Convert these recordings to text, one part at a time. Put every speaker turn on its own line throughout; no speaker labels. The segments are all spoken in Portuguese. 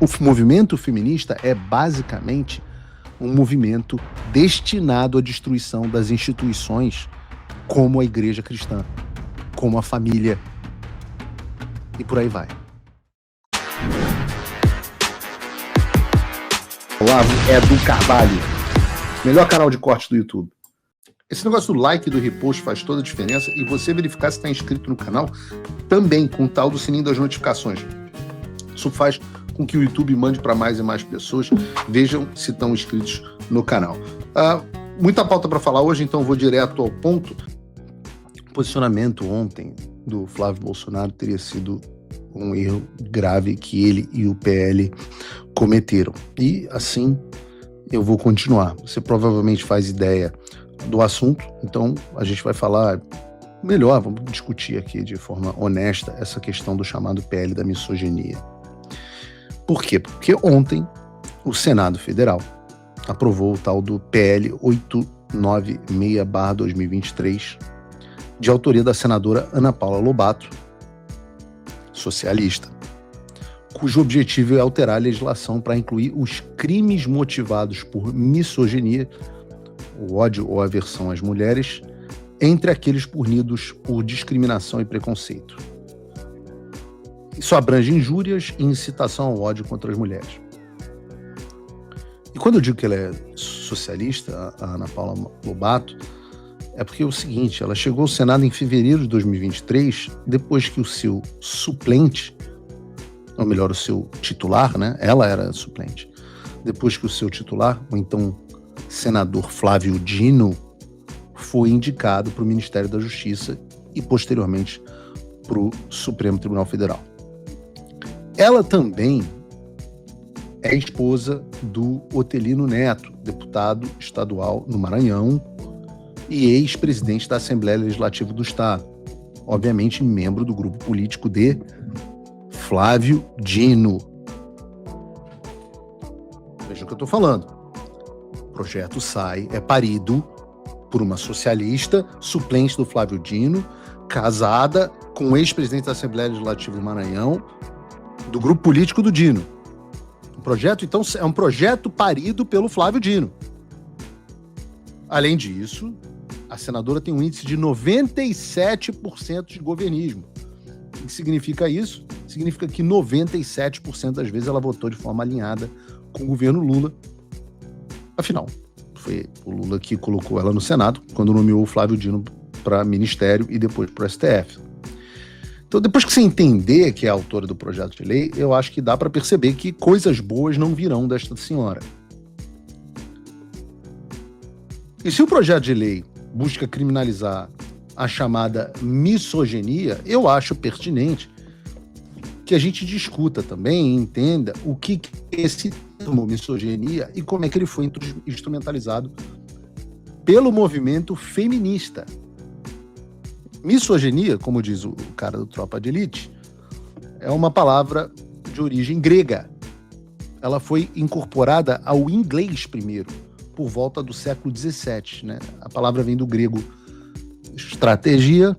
O movimento feminista é basicamente um movimento destinado à destruição das instituições como a igreja cristã, como a família, e por aí vai. Olavo é do Carvalho, melhor canal de corte do YouTube. Esse negócio do like e do repost faz toda a diferença, e você verificar se está inscrito no canal também, com o tal do sininho das notificações. Isso faz com que o YouTube mande para mais e mais pessoas, vejam se estão inscritos no canal. Muita pauta para falar hoje, então vou direto ao ponto. O posicionamento ontem do Flávio Bolsonaro teria sido um erro grave que ele e o PL cometeram. E assim eu vou continuar. Você provavelmente faz ideia do assunto, então a gente vai falar melhor, vamos discutir aqui de forma honesta essa questão do chamado PL da misoginia. Por quê? Porque ontem o Senado Federal aprovou o tal do PL 896/2023, de autoria da senadora Ana Paula Lobato, socialista, cujo objetivo é alterar a legislação para incluir os crimes motivados por misoginia, o ódio ou aversão às mulheres, entre aqueles punidos por discriminação e preconceito. Isso abrange injúrias e incitação ao ódio contra as mulheres. E quando eu digo que ela é socialista, a Ana Paula Lobato, é porque é o seguinte, ela chegou ao Senado em fevereiro de 2023, depois que o seu suplente, ou melhor, o seu titular, né? Ela era suplente. Depois que o seu titular, o então senador Flávio Dino, foi indicado para o Ministério da Justiça e, posteriormente, para o Supremo Tribunal Federal. Ela também é esposa do Otelino Neto, deputado estadual no Maranhão e ex-presidente da Assembleia Legislativa do Estado, obviamente membro do grupo político de Flávio Dino. Veja o que eu estou falando. O projeto é parido por uma socialista, suplente do Flávio Dino, casada com o ex-presidente da Assembleia Legislativa do Maranhão, do grupo político do Dino. O projeto, então, é um projeto parido pelo Flávio Dino. Além disso, a senadora tem um índice de 97% de governismo. O que significa isso? Significa que 97% das vezes ela votou de forma alinhada com o governo Lula. Afinal, foi o Lula que colocou ela no Senado, quando nomeou o Flávio Dino para ministério e depois para o STF. Então, depois que você entender que é a autora do projeto de lei, eu acho que dá para perceber que coisas boas não virão desta senhora. E se o projeto de lei busca criminalizar a chamada misoginia, eu acho pertinente que a gente discuta também e entenda o que é esse termo misoginia e como é que ele foi instrumentalizado pelo movimento feminista. Misoginia, como diz o cara do Tropa de Elite, é uma palavra de origem grega. Ela foi incorporada ao inglês primeiro, por volta do século XVII, né? A palavra vem do grego estratégia,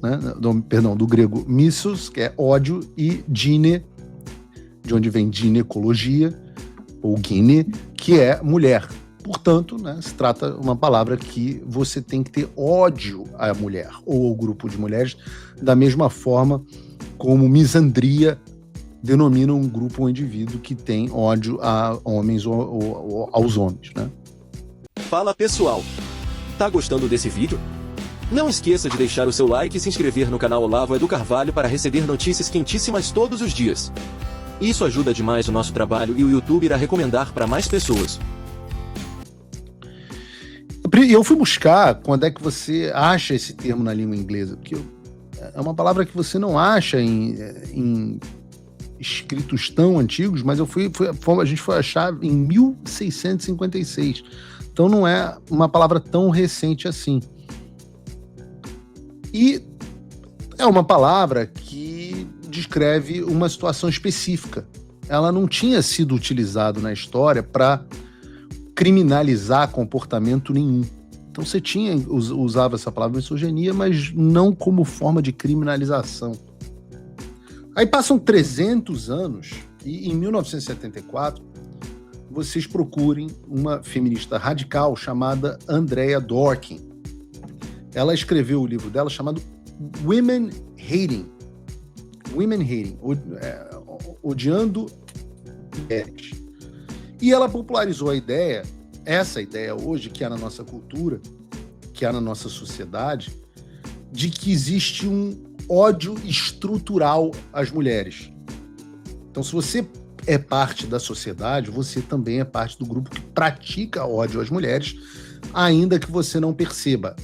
né? Do grego missos, que é ódio, e gine, de onde vem ginecologia, ou gine, que é mulher. Portanto, né, se trata de uma palavra que você tem que ter ódio à mulher ou ao grupo de mulheres, da mesma forma como misandria denomina um grupo ou indivíduo que tem ódio a homens ou aos homens, né?
Fala pessoal, tá gostando desse vídeo? Não esqueça de deixar o seu like e se inscrever no canal Olavo é do Carvalho para receber notícias quentíssimas todos os dias. Isso ajuda demais o nosso trabalho e o YouTube irá recomendar para mais pessoas.
Eu fui buscar quando é que você acha esse termo na língua inglesa, porque é uma palavra que você não acha em escritos tão antigos, mas a gente foi achar em 1656. Então não é uma palavra tão recente assim. E é uma palavra que descreve uma situação específica. Ela não tinha sido utilizada na história para criminalizar comportamento nenhum. Então você usava essa palavra misoginia, mas não como forma de criminalização. Aí passam 300 anos E em 1974, vocês procurem uma feminista radical chamada Andrea Dworkin. Ela escreveu o livro dela chamado Women Hating, Odiando Mulheres. E ela popularizou essa ideia hoje, que há na nossa cultura, que há na nossa sociedade, de que existe um ódio estrutural às mulheres. Então, se você é parte da sociedade, você também é parte do grupo que pratica ódio às mulheres, ainda que você não perceba.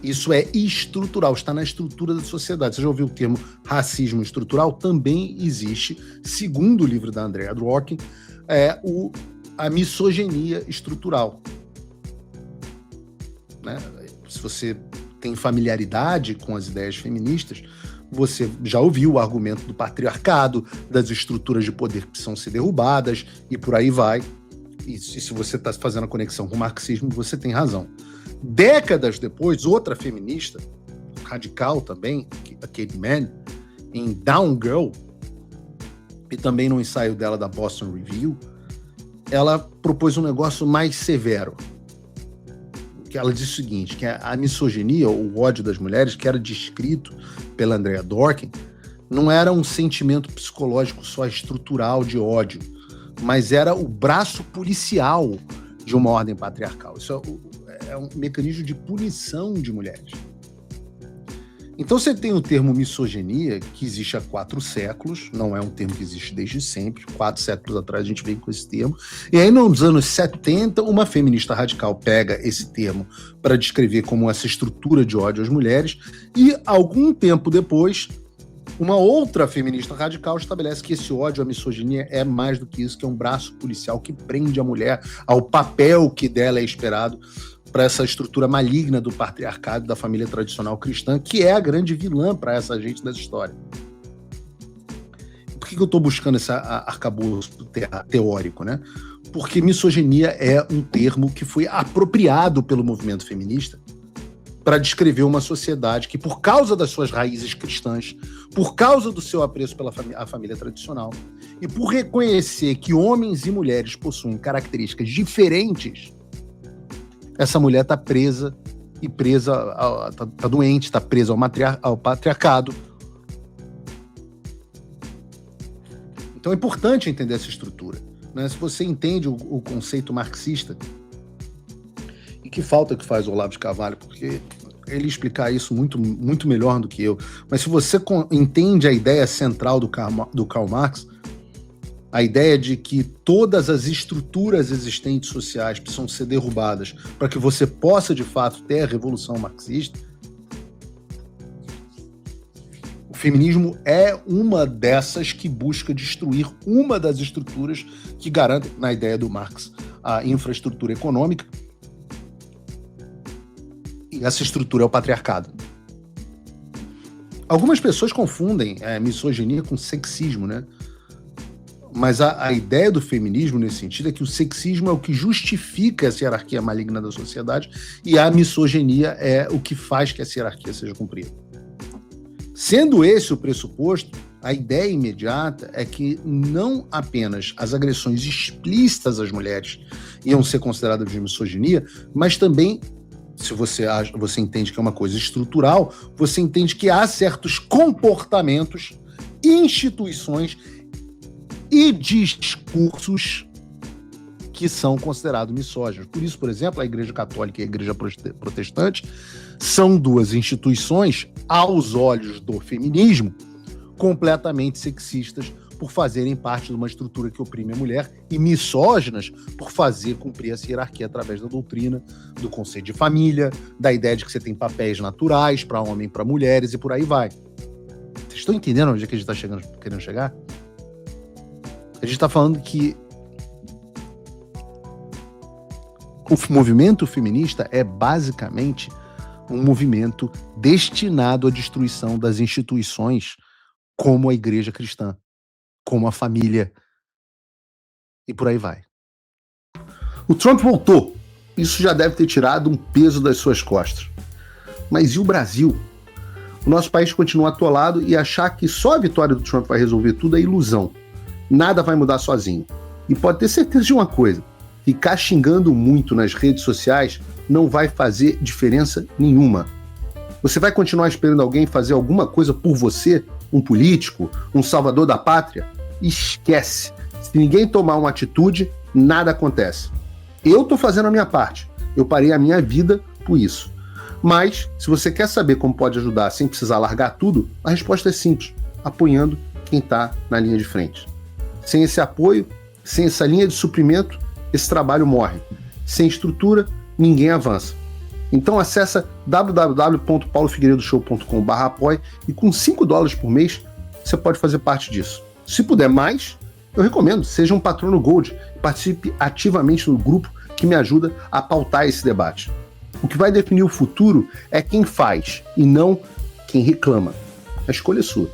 Isso é estrutural, está na estrutura da sociedade. Você já ouviu o termo racismo estrutural? Também existe, segundo o livro da Andrea Dworkin, a misoginia estrutural. Né? Se você tem familiaridade com as ideias feministas, você já ouviu o argumento do patriarcado, das estruturas de poder que precisam ser derrubadas, e por aí vai. E se você está fazendo a conexão com o marxismo, você tem razão. Décadas depois, outra feminista, radical também, a Kate Manne, em Down Girl, e também no ensaio dela da Boston Review, ela propôs um negócio mais severo. Que ela disse o seguinte, que a misoginia, o ódio das mulheres, que era descrito pela Andrea Dworkin, não era um sentimento psicológico só estrutural de ódio, mas era o braço policial de uma ordem patriarcal. Isso é um mecanismo de punição de mulheres. Então você tem o termo misoginia, que existe há 4 séculos, não é um termo que existe desde sempre, 4 séculos atrás a gente veio com esse termo, e aí nos anos 70 uma feminista radical pega esse termo para descrever como essa estrutura de ódio às mulheres, e algum tempo depois uma outra feminista radical estabelece que esse ódio à misoginia é mais do que isso, que é um braço policial que prende a mulher ao papel que dela é esperado para essa estrutura maligna do patriarcado da família tradicional cristã, que é a grande vilã para essa gente dessa história. Por que eu estou buscando esse arcabouço teórico, né? Porque misoginia é um termo que foi apropriado pelo movimento feminista para descrever uma sociedade que, por causa das suas raízes cristãs, por causa do seu apreço pela família tradicional, e por reconhecer que homens e mulheres possuem características diferentes, essa mulher está presa, está doente, está presa ao patriarcado. Então é importante entender essa estrutura, né? Se você entende o conceito marxista, e que falta que faz o Olavo de Carvalho, porque ele explicar isso muito, muito melhor do que eu, mas se você entende a ideia central do Karl Marx, a ideia de que todas as estruturas existentes sociais precisam ser derrubadas para que você possa, de fato, ter a revolução marxista, o feminismo é uma dessas que busca destruir uma das estruturas que garantem, na ideia do Marx, a infraestrutura econômica, e essa estrutura é o patriarcado. Algumas pessoas confundem misoginia com sexismo, né? Mas a ideia do feminismo, nesse sentido, é que o sexismo é o que justifica essa hierarquia maligna da sociedade e a misoginia é o que faz que essa hierarquia seja cumprida. Sendo esse o pressuposto, a ideia imediata é que não apenas as agressões explícitas às mulheres iam ser consideradas de misoginia, mas também, se você entende que é uma coisa estrutural, você entende que há certos comportamentos, instituições e discursos que são considerados misóginos. Por isso, por exemplo, a Igreja Católica e a Igreja Protestante são 2 instituições, aos olhos do feminismo, completamente sexistas por fazerem parte de uma estrutura que oprime a mulher e misóginas por fazer cumprir essa hierarquia através da doutrina, do conceito de família, da ideia de que você tem papéis naturais para homem e para mulheres e por aí vai. Vocês estão entendendo onde é que a gente está querendo chegar? A gente está falando que o movimento feminista é basicamente um movimento destinado à destruição das instituições como a igreja cristã, como a família, e por aí vai. O Trump voltou. Isso já deve ter tirado um peso das suas costas. Mas e o Brasil? O nosso país continua atolado e achar que só a vitória do Trump vai resolver tudo é ilusão. nada vai mudar sozinho. E pode ter certeza de uma coisa, ficar xingando muito nas redes sociais não vai fazer diferença nenhuma. Você vai continuar esperando alguém fazer alguma coisa por você, um político, um salvador da pátria? Esquece. Se ninguém tomar uma atitude, nada acontece. Eu estou fazendo a minha parte. Eu parei a minha vida por isso. Mas, se você quer saber como pode ajudar sem precisar largar tudo, a resposta é simples, apoiando quem está na linha de frente. Sem esse apoio, sem essa linha de suprimento, esse trabalho morre. Sem estrutura, ninguém avança. Então acessa www.paulofigueiredoshow.com/apoie e com $5 por mês você pode fazer parte disso. Se puder mais, eu recomendo, seja um patrono Gold e participe ativamente no grupo que me ajuda a pautar esse debate. O que vai definir o futuro é quem faz e não quem reclama. A escolha é sua.